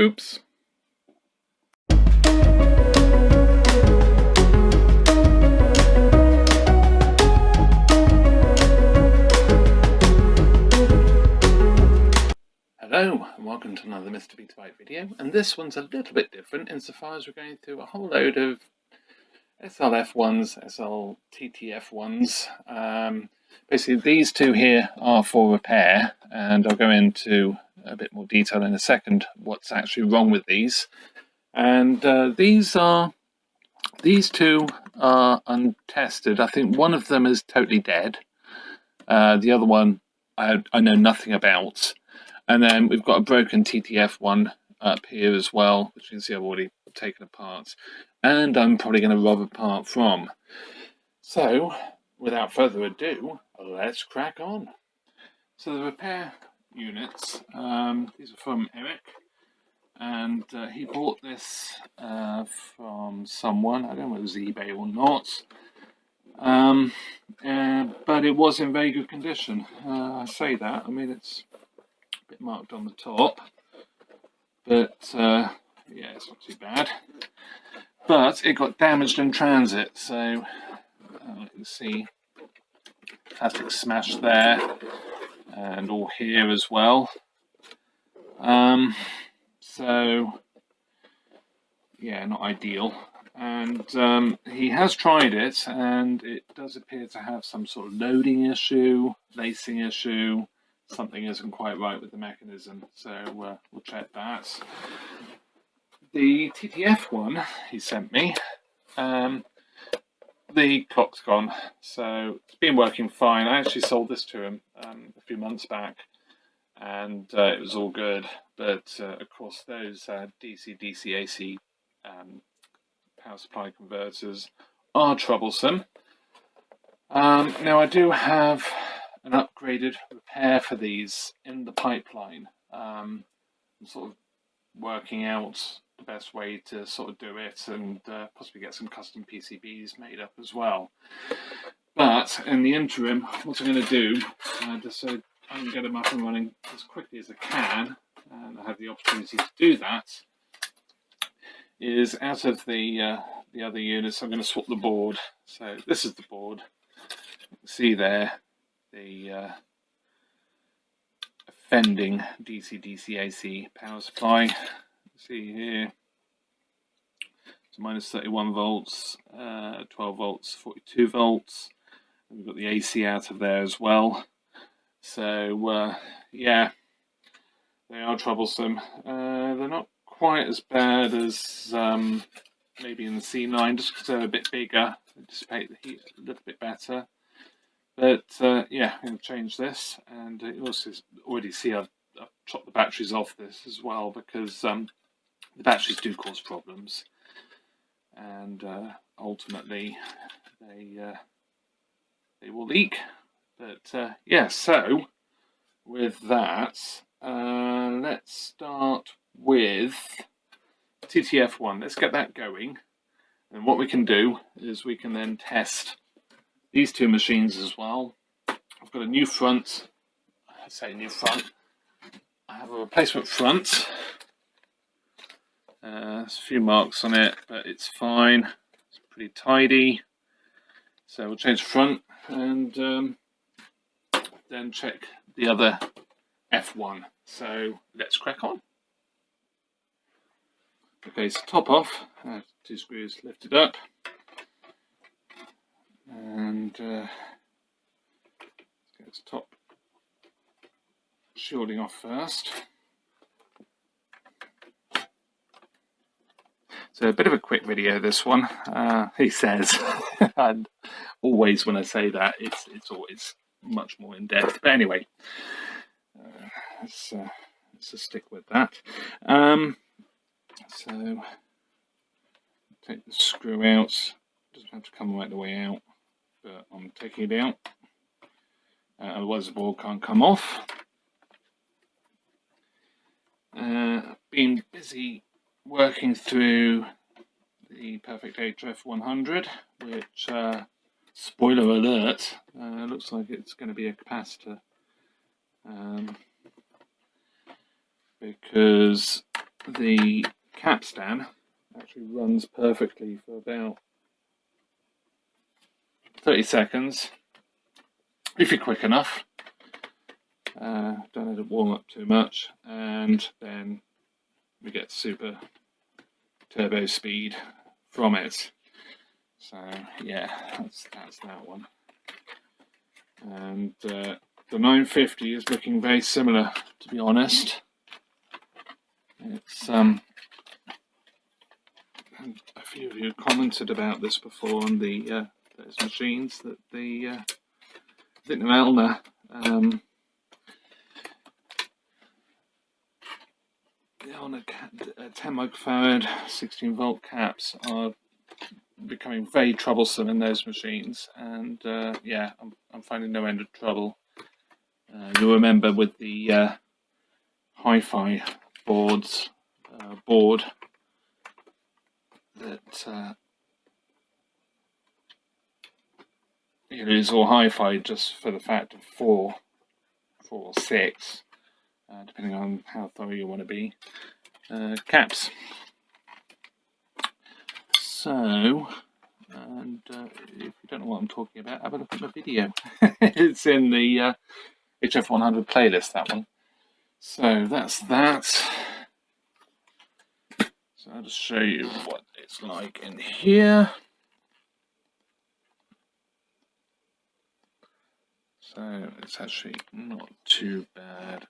Oops. Hello and welcome to another MrBetaByte video, and this one's a little bit different insofar as we're going through a whole load of SL-F1s, SL-TT F1s. Basically these two here are for repair, and I'll go into a bit more detail in a second what's actually wrong with these. And these two are untested. I think one of them is totally dead. The other one I know nothing about. And then we've got a broken TT F1 up here as well, which you can see I've already taken apart. And I'm probably going to rob apart from. So, without further ado, let's crack on. So the repair units, these are from Eric. And he bought this from someone, I don't know if it was eBay or not. But it was in very good condition. I say that, I mean it's bit marked on the top, but yeah, it's not too bad. But it got damaged in transit, so you can see plastic smash there, and all here as well. So yeah, not ideal. And he has tried it, and it does appear to have some sort of loading issue, lacing issue. Something isn't quite right with the mechanism, so we'll check that. The TT F1 he sent me, the clock's gone, so it's been working fine. I actually sold this to him a few months back, and it was all good. But of course, those DC AC power supply converters are troublesome. Now I do have an upgraded repair for these in the pipeline. I'm sort of working out the best way to sort of do it, and possibly get some custom PCBs made up as well. But in the interim, what I'm going to do, just so I can get them up and running as quickly as I can, and I have the opportunity to do that, is out of the other units, I'm going to swap the board. So this is the board. You can see there the offending DC AC power supply. See here, so minus 31 volts, 12 volts, 42 volts. And we've got the AC out of there as well. So yeah, they are troublesome. They're not quite as bad as maybe in the C9, just because they're a bit bigger. They dissipate the heat a little bit better. But yeah, I'm going to change this, and you also already see I've chopped the batteries off this as well, because the batteries do cause problems, and ultimately they will leak. But yeah, so with that, let's start with TT F1. Let's get that going, and what we can do is we can then test these two machines as well. I've got a new front. I say new front. I have a replacement front. There's a few marks on it, but it's fine. It's pretty tidy. So we'll change the front, and then check the other F1. So let's crack on. Okay, so top off. Two screws lifted up. And let's get its top shielding off first. So a bit of a quick video, this one. He says, and always when I say that, it's always much more in depth. But anyway, let's just stick with that. So take the screw out. Doesn't have to come right the way out, but I'm taking it out, otherwise the board can't come off. Been busy working through the Perfect HF100, which, spoiler alert, looks like it's going to be a capacitor, because the capstan actually runs perfectly for about 30 seconds if you're quick enough. Don't let it warm up too much, and then we get super turbo speed from it. So yeah, that's that one. And the 950 is looking very similar, to be honest. It's a few of you commented about this before on the those machines, that the I think the Melner on a 10 microfarad 16 volt caps are becoming very troublesome in those machines, and yeah, I'm finding no end of trouble. You'll remember with the hi-fi board that you lose all hi-fi just for the fact of 4 or 6, depending on how thorough you want to be, caps. So, and if you don't know what I'm talking about, have a look at my video. It's in the HF100 playlist, that one. So that's that. So I'll just show you what it's like in here. So it's actually not too bad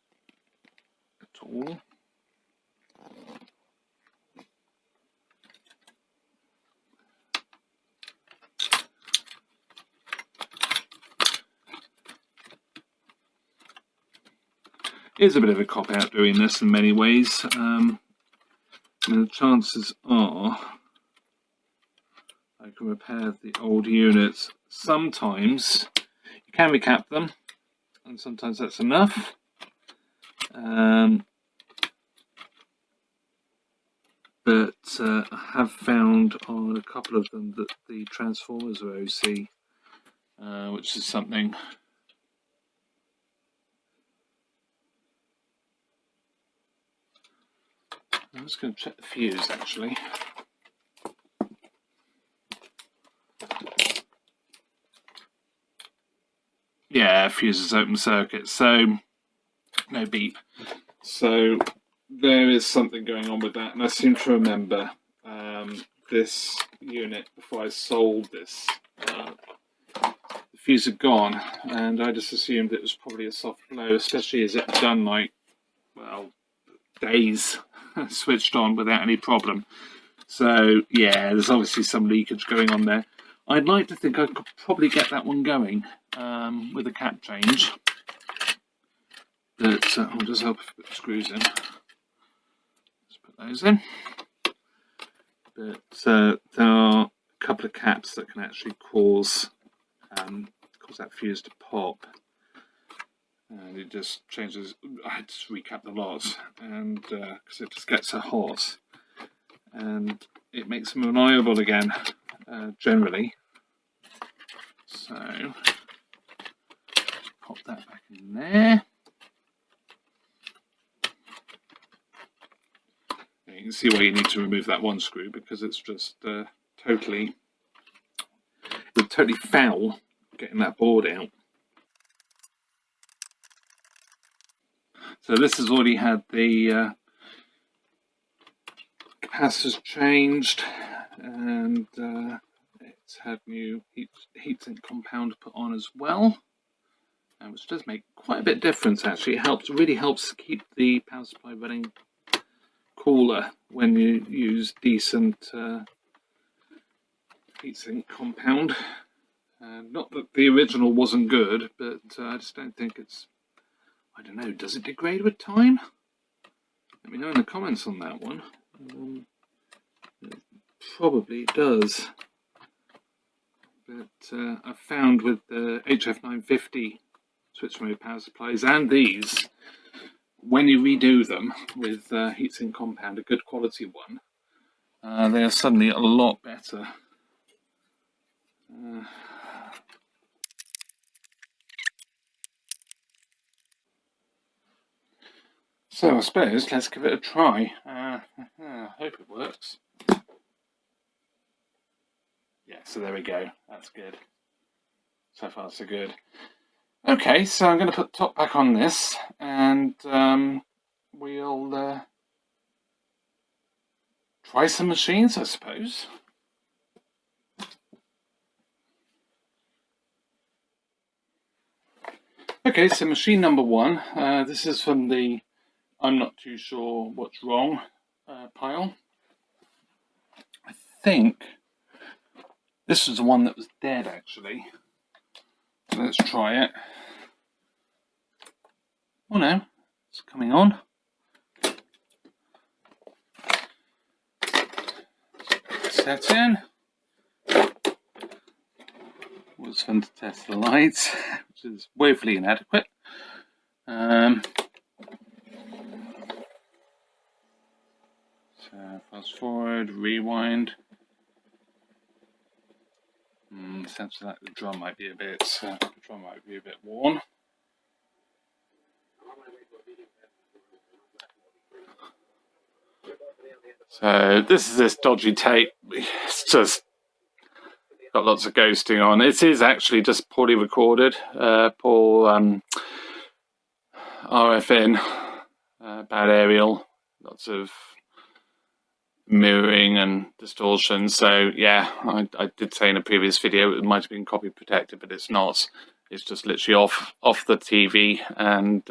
at all. It's a bit of a cop-out doing this in many ways. And the chances are I can repair the old units. Sometimes you can recap them, and sometimes that's enough. But I have found on a couple of them that the transformers are OC, which is something. I'm just going to check the fuse actually. Yeah, fuse is open circuit, so no beep. So there is something going on with that, and I seem to remember this unit before I sold this. The fuse had gone, and I just assumed it was probably a soft blow, especially as it had done like, well, days switched on without any problem. So yeah, there's obviously some leakage going on there. I'd like to think I could probably get that one going with a cap change. But I'll just help put the screws in. Let's put those in. But there are a couple of caps that can actually cause that fuse to pop. And it just changes. I just recap the lot, and because it just gets so hot, and it makes them reliable again, generally. So pop that back in there. And you can see why you need to remove that one screw, because it's just totally foul getting that board out. So this has already had the capacitors changed, and it's had new heatsink compound put on as well, which does make quite a bit of difference actually. It really helps keep the power supply running cooler when you use decent heatsink compound. Not that the original wasn't good, but I just don't think it's, I don't know, does it degrade with time? Let me know in the comments on that one. It probably does. But I've found with the HF950 switch mode power supplies and these, when you redo them with heatsink compound, a good quality one, they are suddenly a lot better. So I suppose let's give it a try. hope it works. Yeah, so there we go. That's good. So far, so good. Okay, so I'm going to put the top back on this, and we'll try some machines, I suppose. Okay, so machine number one. This is from the I'm not too sure what's wrong pile. I think this was the one that was dead, actually. Let's try it. Oh no, it's coming on. Set in. It was fun to test the lights, which is woefully inadequate. So fast forward, rewind. Sounds like the drum might be a bit worn. So this is this dodgy tape. It's just got lots of ghosting on. It is actually just poorly recorded. Poor RF in, bad aerial, lots of mirroring and distortion. So yeah, I did say in a previous video it might have been copy protected, but it's not. It's just literally off the TV and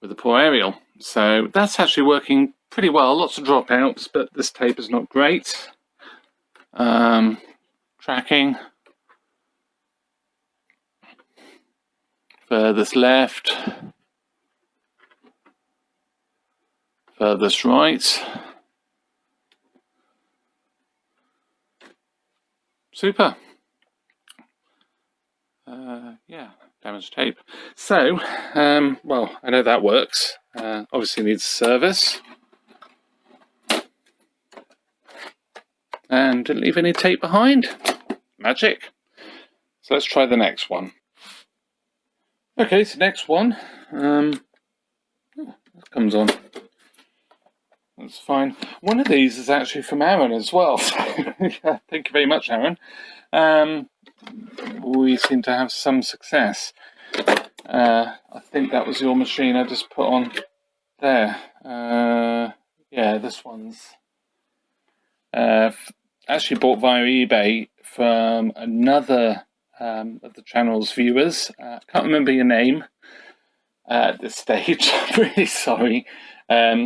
with a poor aerial. So that's actually working pretty well. Lots of dropouts, but this tape is not great. Tracking. Furthest left. Furthest right. Super. Yeah, damaged tape. So, well, I know that works. Obviously needs service. And didn't leave any tape behind. Magic. So let's try the next one. Okay, so next one. That comes on. That's fine. One of these is actually from Aaron as well. So, yeah, thank you very much, Aaron. We seem to have some success. I think that was your machine I just put on there. Yeah, this one's actually bought via eBay from another of the channel's viewers. I can't remember your name at this stage. I'm really sorry. Yeah,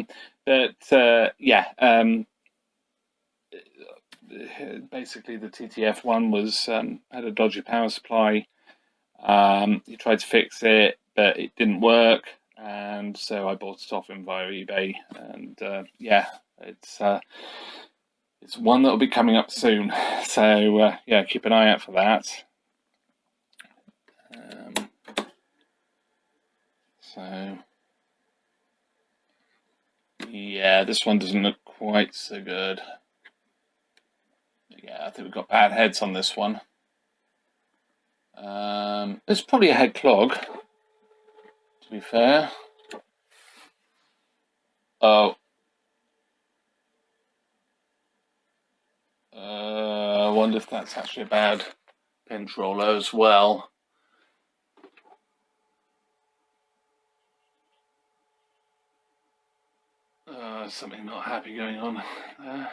basically the TT F1 was had a dodgy power supply. He tried to fix it, but it didn't work, and so I bought it off him via eBay. And yeah, it's one that will be coming up soon. So yeah, keep an eye out for that. So yeah, this one doesn't look quite so good. Yeah, I think we've got bad heads on this one. It's probably a head clog, to be fair. Oh. I wonder if that's actually a bad pinch roller as well. Something not happy going on there.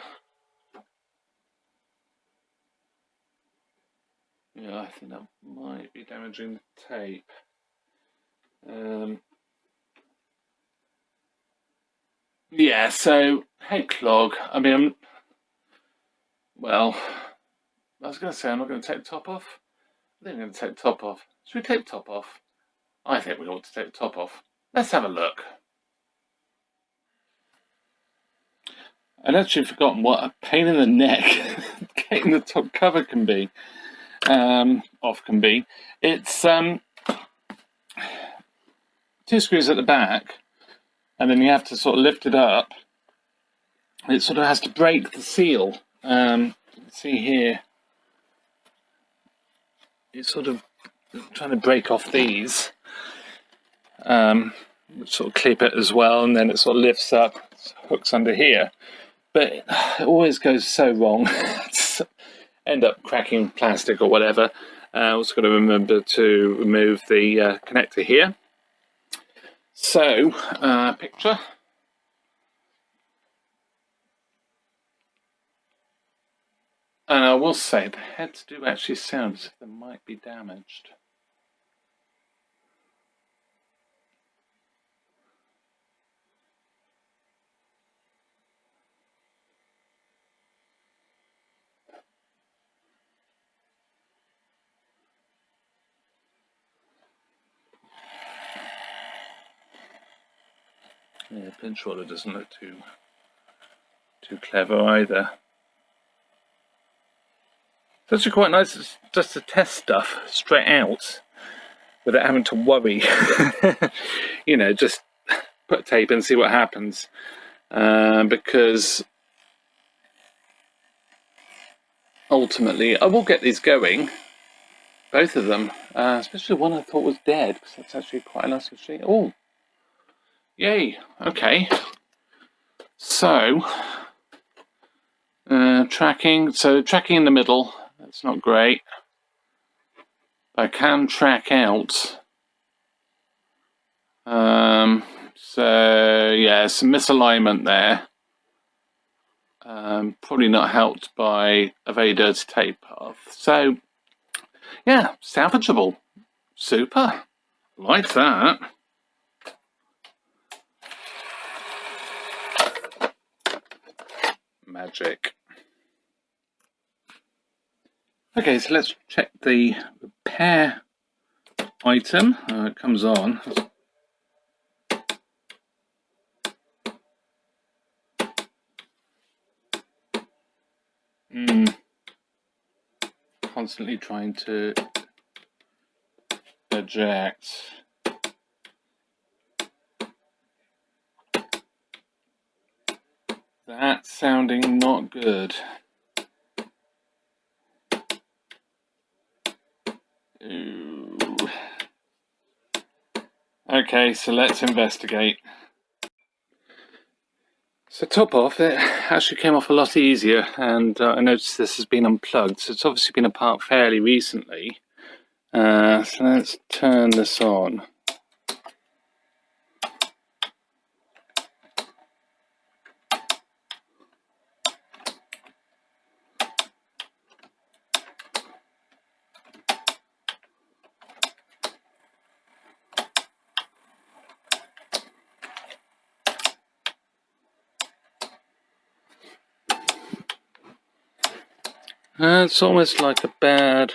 Yeah, I think that might be damaging the tape. Yeah, so head clog. I mean, well, I was going to say I'm not going to take the top off. I think I'm going to take the top off. Should we take the top off? I think we ought to take the top off. Let's have a look. I'd actually forgotten what a pain in the neck getting the top cover can be. Off can be. It's 2 screws at the back, and then you have to sort of lift it up. It sort of has to break the seal. See here, it's sort of trying to break off these, sort of clip it as well, and then it sort of lifts up, hooks under here. but it always goes so wrong. End up cracking plastic or whatever. Also got to remember to remove the connector here. So, picture. And I will say the heads do actually sound as if they might be damaged. Yeah, pinch roller doesn't look too clever either. It's actually quite nice just to test stuff straight out without having to worry. You know, just put tape and see what happens. Because ultimately, I will get these going, both of them, especially one I thought was dead, because that's actually quite a nice machine. Oh, yay! Okay, so tracking. So tracking in the middle. That's not great. I can track out. So yeah, some misalignment there. Probably not helped by a very dirty tape path. So yeah, salvageable. Super. Like that. Magic. Okay, so let's check the repair item. It comes on. Constantly trying to eject. That's sounding not good. Ooh. Okay, so let's investigate. So top off, it actually came off a lot easier, and I noticed this has been unplugged, so it's obviously been apart fairly recently. So let's turn this on. It's almost like a bad...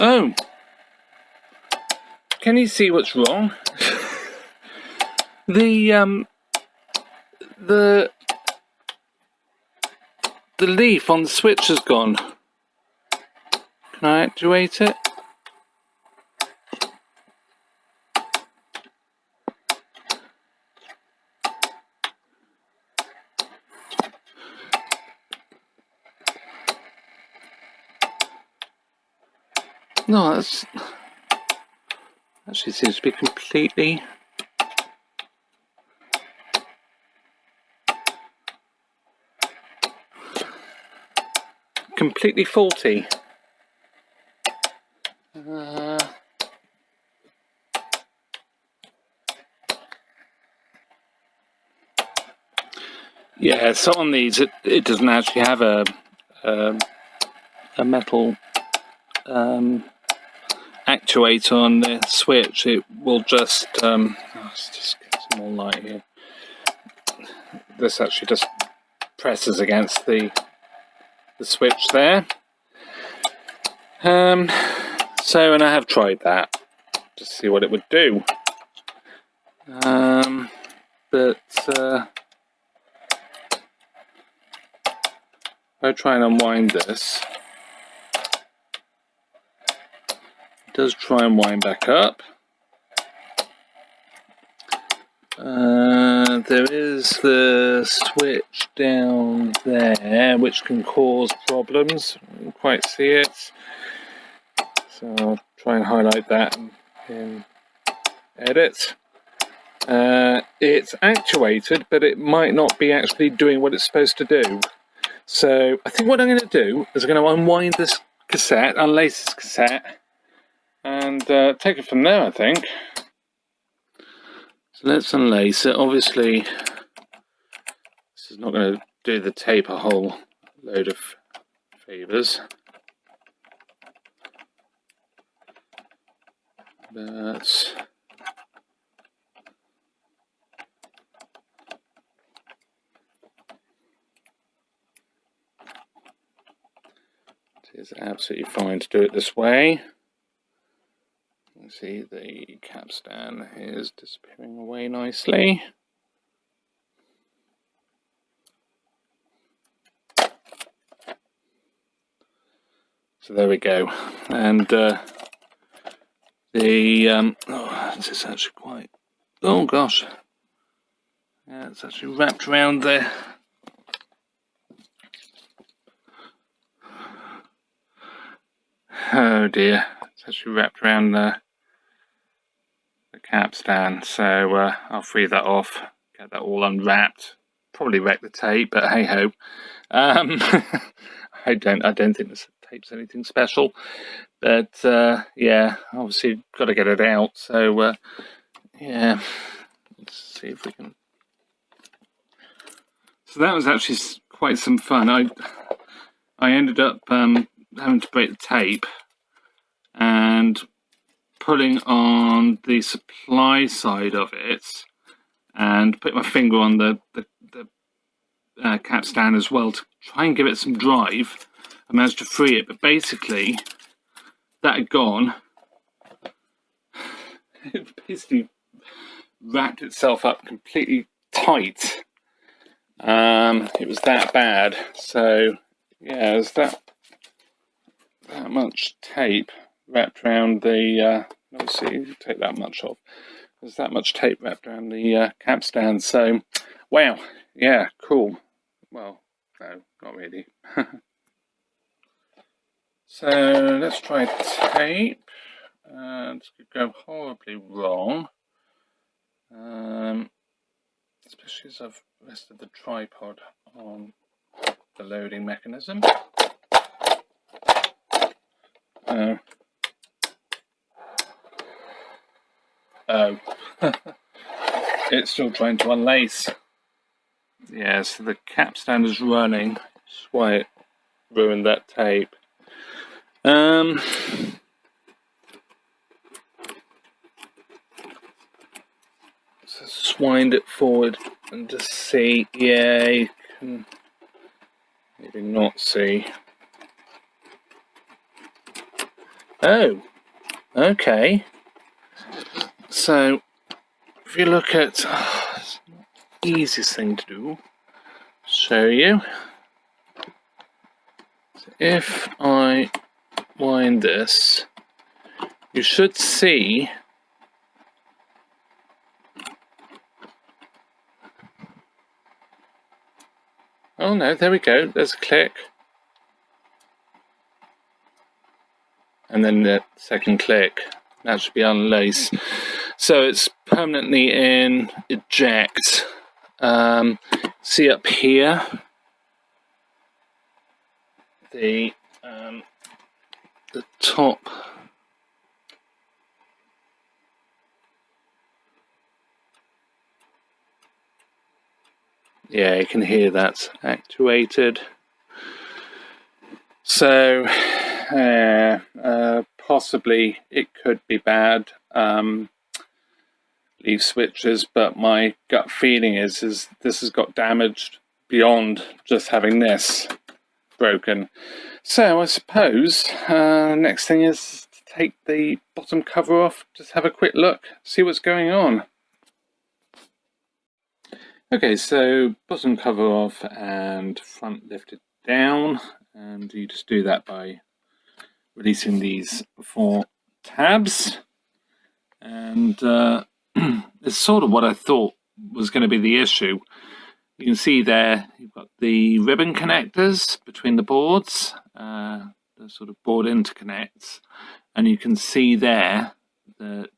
Oh! Can you see what's wrong? The leaf on the switch has gone. Can I activate it? No, that's actually seems to be completely faulty. Yeah, so on these it doesn't actually have a metal actuator on the switch. It will just let's just get some more light here. This actually just presses against the switch there. So, and I have tried that to see what it would do. But I'll try and unwind this. It does try and wind back up. There is the switch down there, which can cause problems. I don't quite see it. So I'll try and highlight that in edit. it's actuated, but it might not be actually doing what it's supposed to do. So I think what I'm going to do is I'm going to unwind this cassette, unlace this cassette, and take it from there, I think. So let's unlace it. Obviously, this is not going to do the tape a whole load of favours. But it is absolutely fine to do it this way. You can see the capstan is disappearing away nicely. So there we go. And oh, this is actually quite, oh gosh, yeah, it's actually wrapped around there. Oh dear, it's actually wrapped around the capstan, so I'll free that off, get that all unwrapped, probably wreck the tape, but hey ho. I don't think this tape's anything special, but yeah, obviously got to get it out. So yeah, let's see if we can. So that was actually quite some fun. I ended up having to break the tape and pulling on the supply side of it, and put my finger on the capstan as well to try and give it some drive. I managed to free it, but basically that had gone. It basically wrapped itself up completely tight. It was that bad. So yeah, there's that much tape wrapped around the. Let me see, take that much off. There's that much tape wrapped around the capstan. So wow, yeah, cool. Well, no, not really. So let's try tape. This could go horribly wrong, especially as I've rested the tripod on the loading mechanism. Oh, it's still trying to unlace. Yeah, so the capstan is running. That's why it ruined that tape. So just wind it forward and just see. Yeah, you can maybe not see. Oh, okay. So if you look at it's the easiest thing to do, show you. So if I wind this, you should see oh no, there we go, there's a click, and then the second click, that should be unlace. So it's permanently in eject. See up here the top yeah, you can hear that's actuated. So possibly it could be bad leaf switches, but my gut feeling is this has got damaged beyond just having this broken. So I suppose next thing is to take the bottom cover off, just have a quick look, see what's going on. Okay, so bottom cover off and front lifted down, and you just do that by releasing these 4 tabs. And it's sort of what I thought was going to be the issue. You can see there you've got the ribbon connectors between the boards, the sort of board interconnects, and you can see there that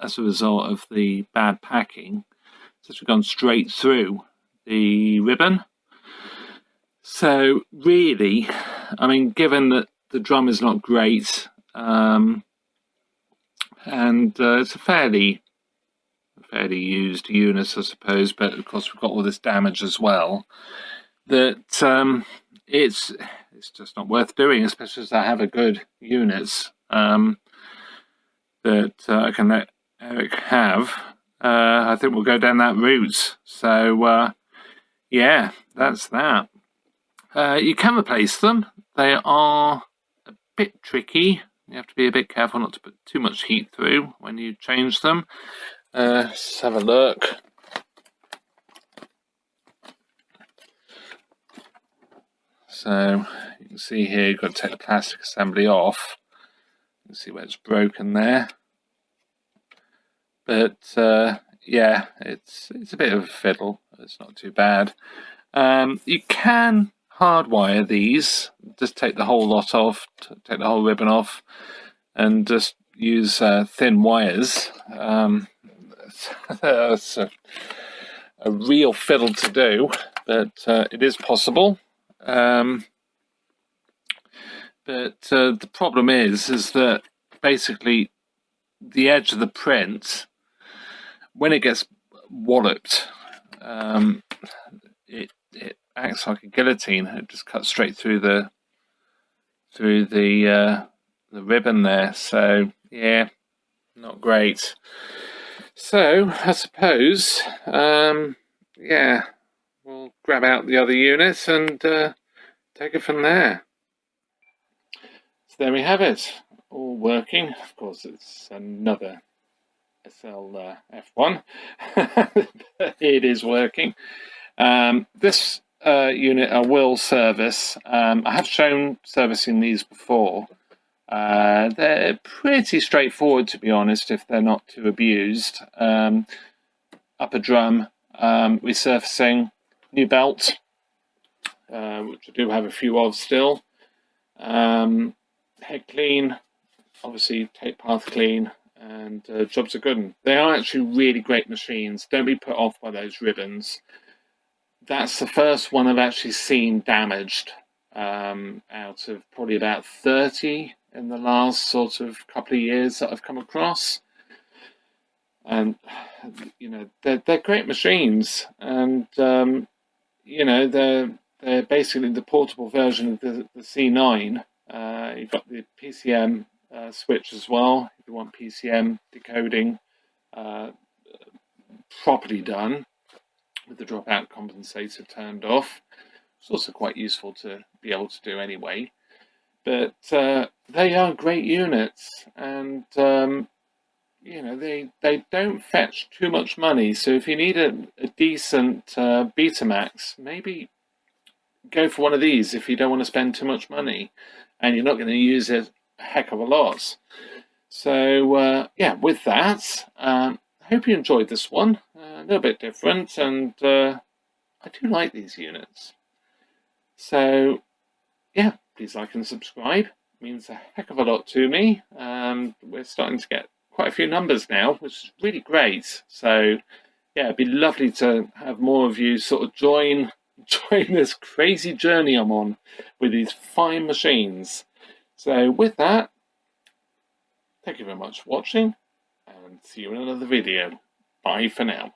as a result of the bad packing, it's actually gone straight through the ribbon. So really, I mean, given that the drum is not great, and it's a fairly used unit, I suppose, but of course we've got all this damage as well, that it's just not worth doing, especially as I have a good units that I can let Eric have. I think we'll go down that route. So yeah, that's that. You can replace them. They are a bit tricky. You have to be a bit careful not to put too much heat through when you change them. Let's have a look. So you can see here you've got to take the plastic assembly off. You can see where it's broken there. But yeah, it's a bit of a fiddle. It's not too bad. You can hardwire these. Just take the whole lot off, take the whole ribbon off, and just use thin wires. It's a real fiddle to do, but it is possible. But the problem is that basically the edge of the print, when it gets walloped, it acts like a guillotine. It just cuts straight through the ribbon there. So yeah, not great. So I suppose yeah, we'll grab out the other units and take it from there. So there we have it, all working. Of course, it's another SL-F1. It is working. This unit I will service. I have shown servicing these before. They're pretty straightforward, to be honest, if they're not too abused. Upper drum resurfacing, new belt, which I do have a few of still. Head clean, obviously tape path clean, and jobs are good. They are actually really great machines. Don't be put off by those ribbons. That's the first one I've actually seen damaged out of probably about 30 in the last sort of couple of years that I've come across. And you know, they're great machines, and you know, they're basically the portable version of the C9. You've got the PCM switch as well if you want PCM decoding properly done with the dropout compensator turned off. It's also quite useful to be able to do anyway. But they are great units, and you know, they don't fetch too much money. So if you need a decent Betamax, maybe go for one of these if you don't want to spend too much money and you're not going to use it a heck of a lot. So yeah, with that, I hope you enjoyed this one. A little bit different, and I do like these units. So yeah, please like and subscribe. It means a heck of a lot to me. We're starting to get quite a few numbers now, which is really great. So yeah, it'd be lovely to have more of you sort of join this crazy journey I'm on with these fine machines. So with that, thank you very much for watching, and see you in another video. Bye for now.